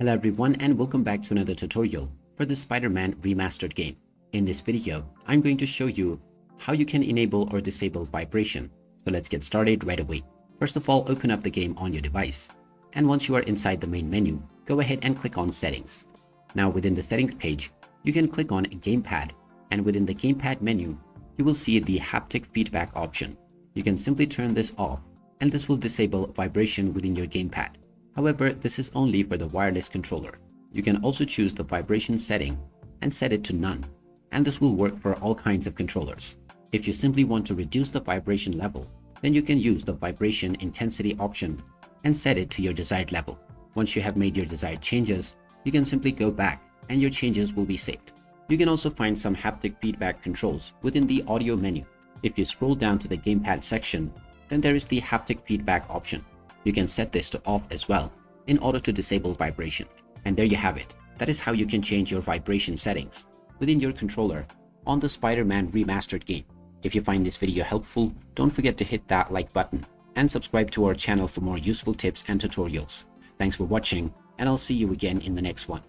Hello everyone and welcome back to another tutorial for the Spider-Man Remastered game. In this video, I'm going to show you how you can enable or disable vibration. So let's get started right away. First of all, open up the game on your device. And once you are inside the main menu, go ahead and click on Settings. Now within the Settings page, you can click on Gamepad, and within the Gamepad menu, you will see the haptic feedback option. You can simply turn this off, and this will disable vibration within your gamepad. However, this is only for the wireless controller. You can also choose the vibration setting and set it to none, and this will work for all kinds of controllers. If you simply want to reduce the vibration level, then you can use the vibration intensity option and set it to your desired level. Once you have made your desired changes, you can simply go back and your changes will be saved. You can also find some haptic feedback controls within the audio menu. If you scroll down to the gamepad section, then there is the haptic feedback option. You can set this to off as well in order to disable vibration. And there you have it. That is how you can change your vibration settings within your controller on the Spider-Man Remastered game. If you find this video helpful, don't forget to hit that like button and subscribe to our channel for more useful tips and tutorials. Thanks for watching, and I'll see you again in the next one.